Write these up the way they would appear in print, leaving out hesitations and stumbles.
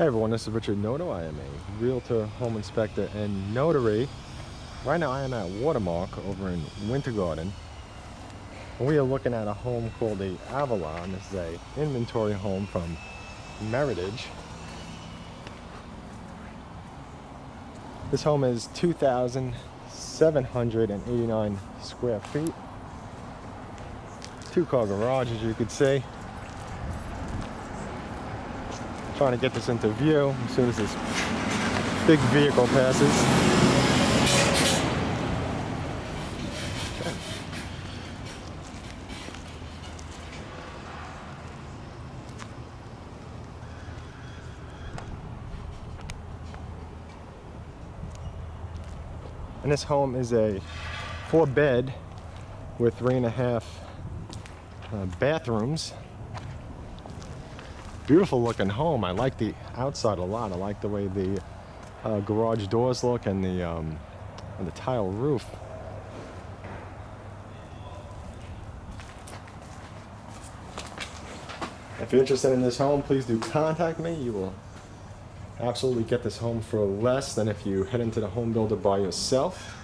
Hey everyone, this is Richard Noto. I am a realtor, home inspector, and notary. Right now I am at Watermark over in Winter Garden. We are looking at a home called the Avalon. This is a inventory home from Meritage. This home is 2,789 square feet. Two-car garage, as you could see. Trying to get this into view as soon as this big vehicle passes. Okay. And this home is a 4-bed with 3.5 bathrooms. Beautiful looking home. I like the outside a lot. I like the way the garage doors look and the tile roof. If you're interested in this home, please do contact me. You will absolutely get this home for less than if you head into the home builder by yourself.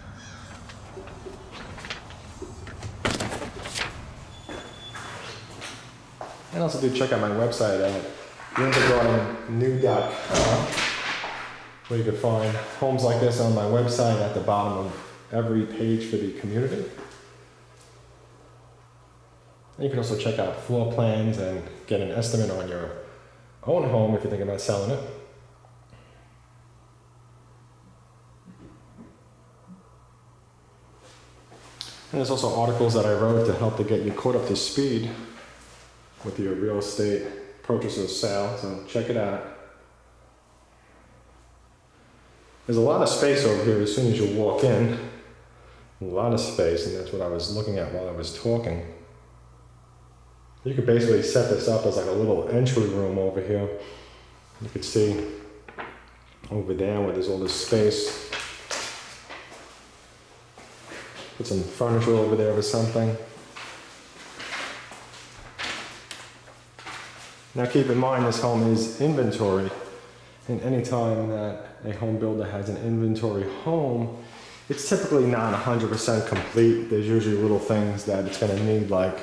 And also do check out my website at wintergardennew.com, where you can find homes like this on my website at the bottom of every page for the community. And you can also check out floor plans and get an estimate on your own home if you're thinking about selling it. And there's also articles that I wrote to help to get you caught up to speed with your real estate purchase or sale, so check it out. There's a lot of space over here as soon as you walk in. A lot of space, and that's what I was looking at while I was talking. You could basically set this up as like a little entry room over here. You could see over there where there's all this space. Put some furniture over there or something. Now keep in mind this home is inventory, and anytime that a home builder has an inventory home, it's typically not 100% complete. There's usually little things that it's going to need, like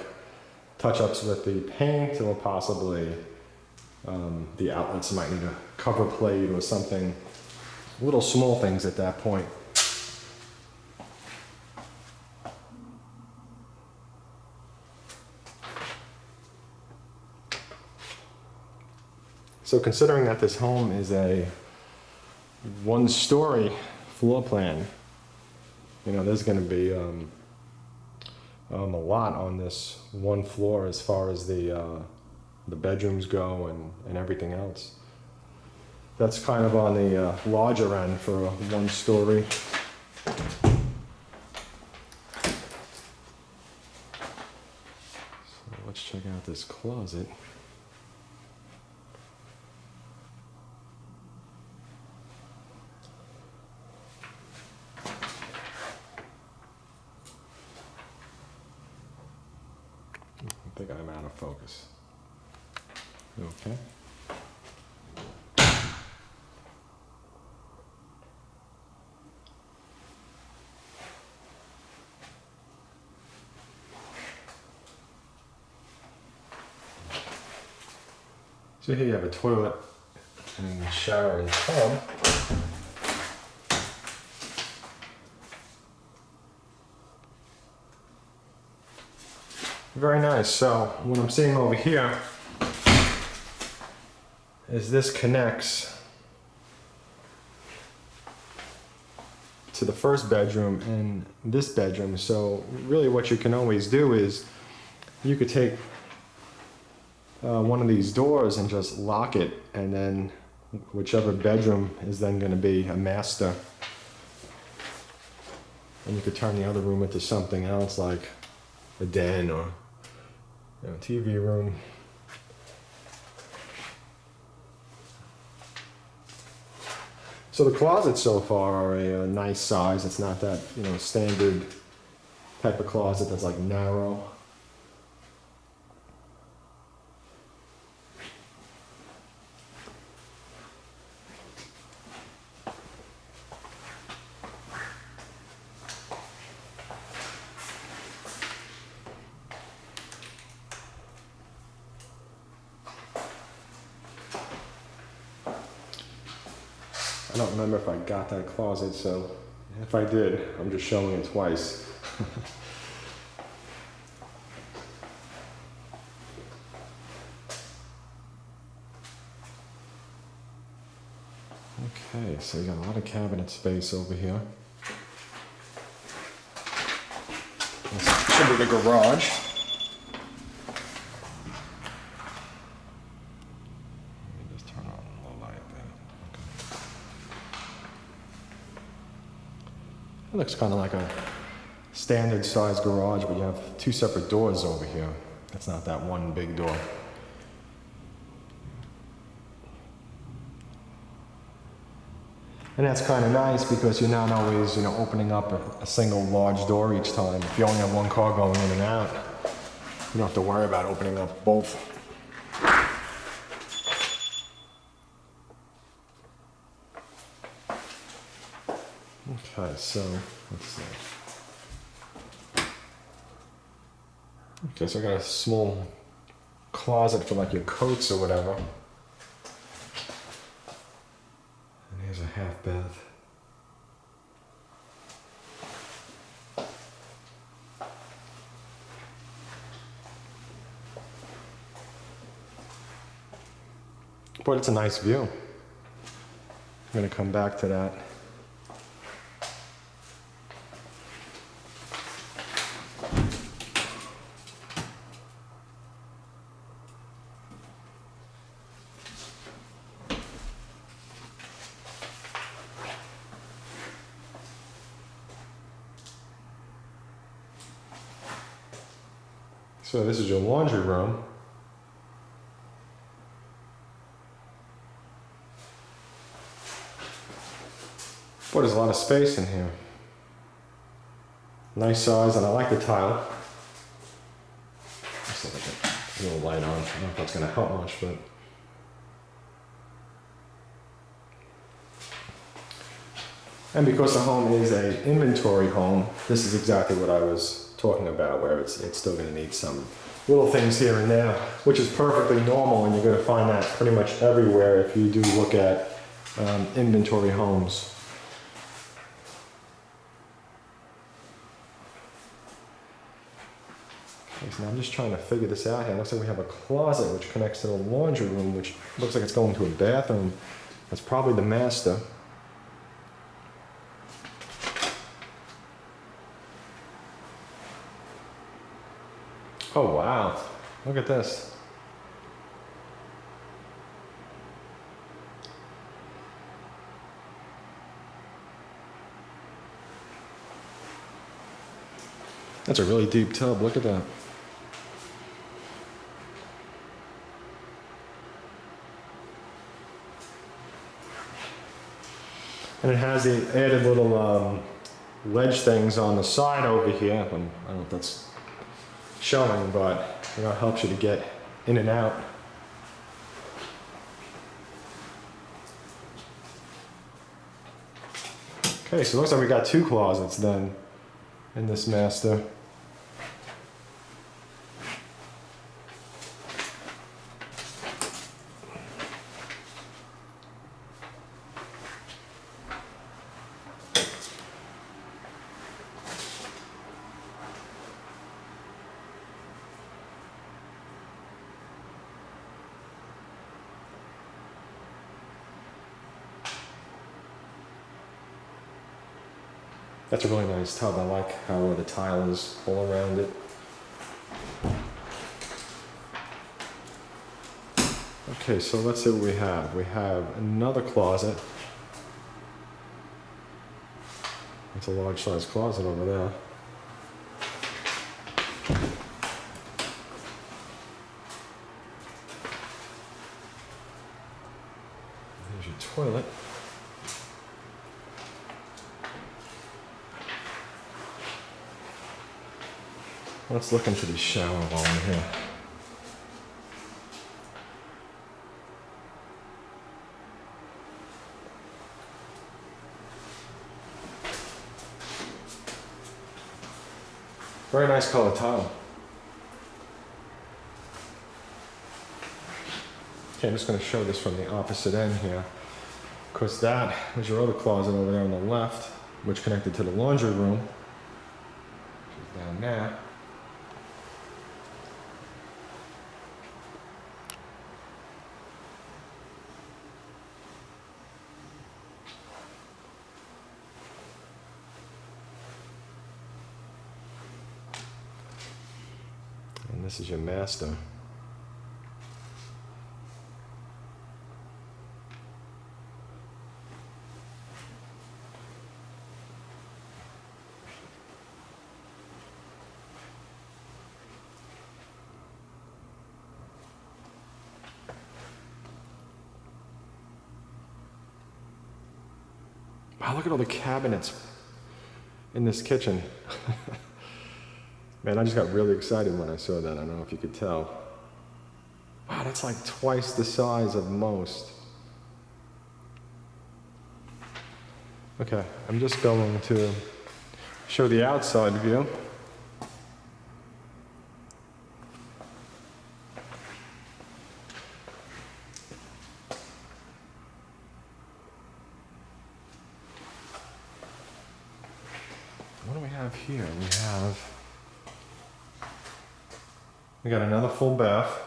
touch-ups with the paint, or possibly the outlets might need a cover plate or something. Little small things at that point. So considering that this home is a 1-story floor plan, you know, there's going to be a lot on this one floor as far as the bedrooms go and everything else. That's kind of on the larger end for a 1-story. So let's check out this closet. I think I'm out of focus. Okay. So here you have a toilet and shower and tub. Very nice. So what I'm seeing over here is this connects to the first bedroom and this bedroom. So really what you can always do is you could take one of these doors and just lock it, and then whichever bedroom is then going to be a master. And you could turn the other room into something else, like a den or TV room. So the closets so far are a nice size. It's not that, standard type of closet that's like narrow. I don't remember if I got that closet, so if I did, I'm just showing it twice. Okay, so you got a lot of cabinet space over here. This should be the garage. Let me just turn on the light there. Okay. It looks kind of like a standard size garage, but you have two separate doors over here. It's not that one big door. And that's kind of nice because you're not always, opening up a single large door each time. If you only have one car going in and out, you don't have to worry about opening up both. Okay, so let's see. Okay, so I got a small closet for like your coats or whatever. Here's a half bath. But it's a nice view. I'm going to come back to that. So this is your laundry room. Boy, there's a lot of space in here. Nice size, and I like the tile. Just a little light on. I don't know if that's going to help much, but and because the home is an inventory home, this is exactly what I was talking about, where it's still going to need some little things here and there, which is perfectly normal, and you're going to find that pretty much everywhere if you do look at inventory homes. Okay, so now I'm just trying to figure this out here. It looks like we have a closet which connects to the laundry room, which looks like it's going to a bathroom. That's probably the master. Oh wow, look at this. That's a really deep tub, look at that. And it has the added little ledge things on the side over here. I don't know if that's showing, but it helps you to get in and out. Okay, so it looks like we got two closets then in this master. That's a really nice tub. I like how the tile is all around it. Okay, so let's see what we have. We have another closet. It's a large size closet over there. There's your toilet. Let's look into the shower while we're here. Very nice color tile. Okay, I'm just going to show this from the opposite end here. Of course, that was your other closet over there on the left, which connected to the laundry room, which is down there. And this is your master. Wow, look at all the cabinets in this kitchen. Man, I just got really excited when I saw that. I don't know if you could tell. Wow, that's like twice the size of most. Okay, I'm just going to show the outside view. What do we have here? We got another full bath.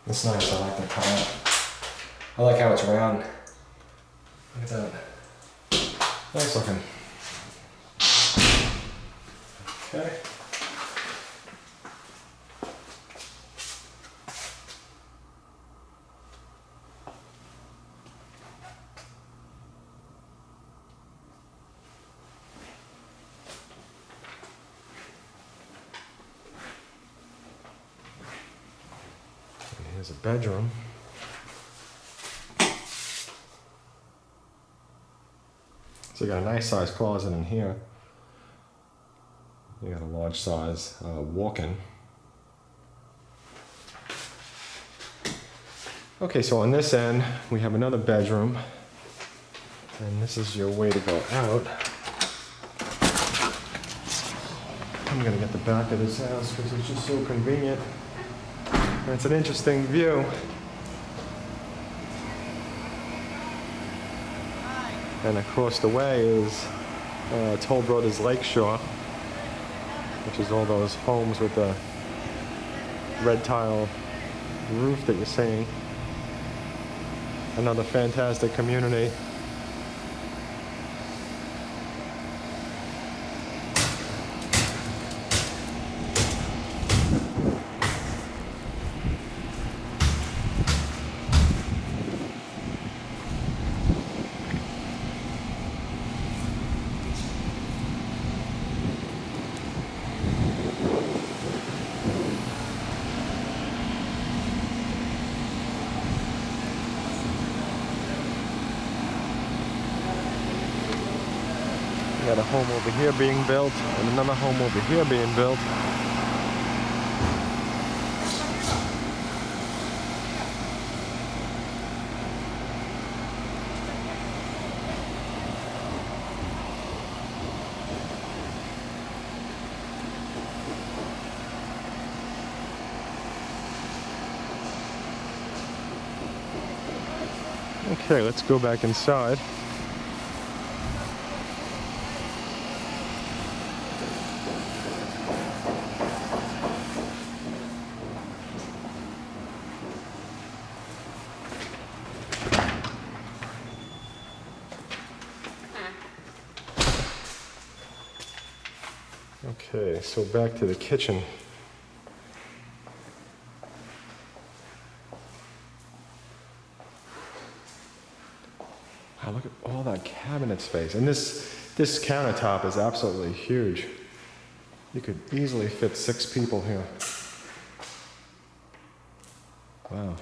It's nice, I like the color. I like how it's round. Look at that. Nice looking. Okay. And here's a bedroom. So you got a nice sized closet in here. You got a large size walk-in. Okay, so on this end, we have another bedroom. And this is your way to go out. I'm gonna get the back of this house because it's just so convenient. And it's an interesting view. And across the way is Toll Brothers Lakeshore, which is all those homes with the red tile roof that you're seeing. Another fantastic community. We got a home over here being built and another home over here being built. Okay, let's go back inside. Okay, so back to the kitchen. Wow, look at all that cabinet space. And this countertop is absolutely huge. You could easily fit 6 people here. Wow.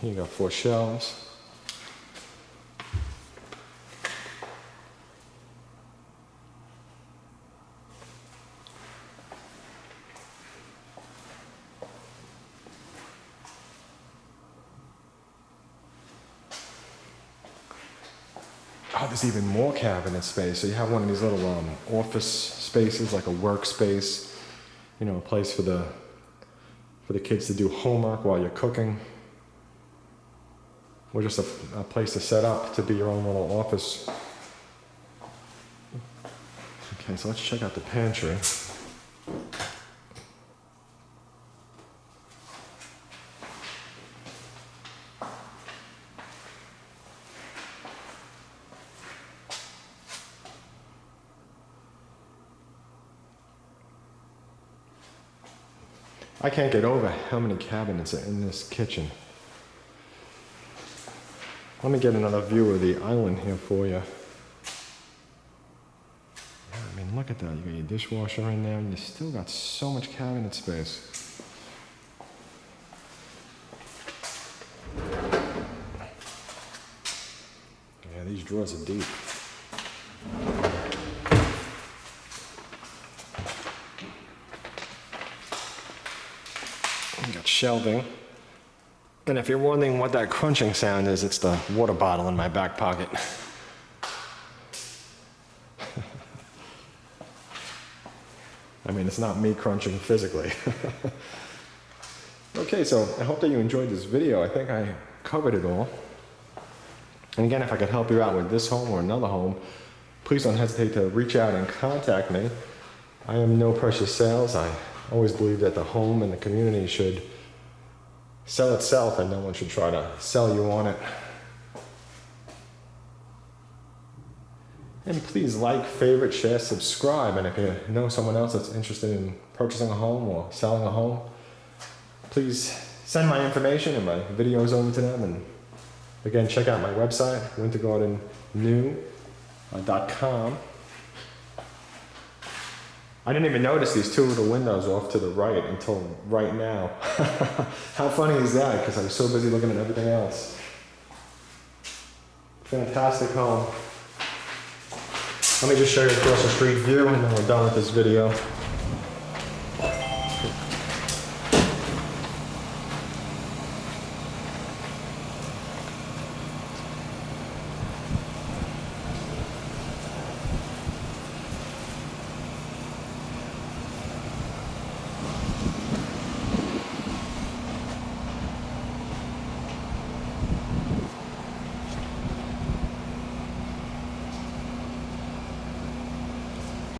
Here you got 4 shelves. Oh, there's even more cabinet space. So you have one of these little office spaces, like a workspace, you know, a place for the kids to do homework while you're cooking. Or just a place to set up to be your own little office. Okay, so let's check out the pantry. I can't get over how many cabinets are in this kitchen. Let me get another view of the island here for you. I mean, look at that. You got your dishwasher in there, and you still got so much cabinet space. Yeah, these drawers are deep. You got shelving. And if you're wondering what that crunching sound is, it's the water bottle in my back pocket. I mean, it's not me crunching physically. Okay, so I hope that you enjoyed this video. I think I covered it all. And again, if I could help you out with this home or another home, please don't hesitate to reach out and contact me. I am no pressure sales. I always believe that the home and the community should sell itself and no one should try to sell you on it. And please like, favorite, share, subscribe. And if you know someone else that's interested in purchasing a home or selling a home, please send my information and my videos over to them. And again, check out my website, wintergardennew.com. I didn't even notice these two little windows off to the right until right now. How funny is that? Because I was so busy looking at everything else. Fantastic home. Let me just show you across the street view and then we're done with this video.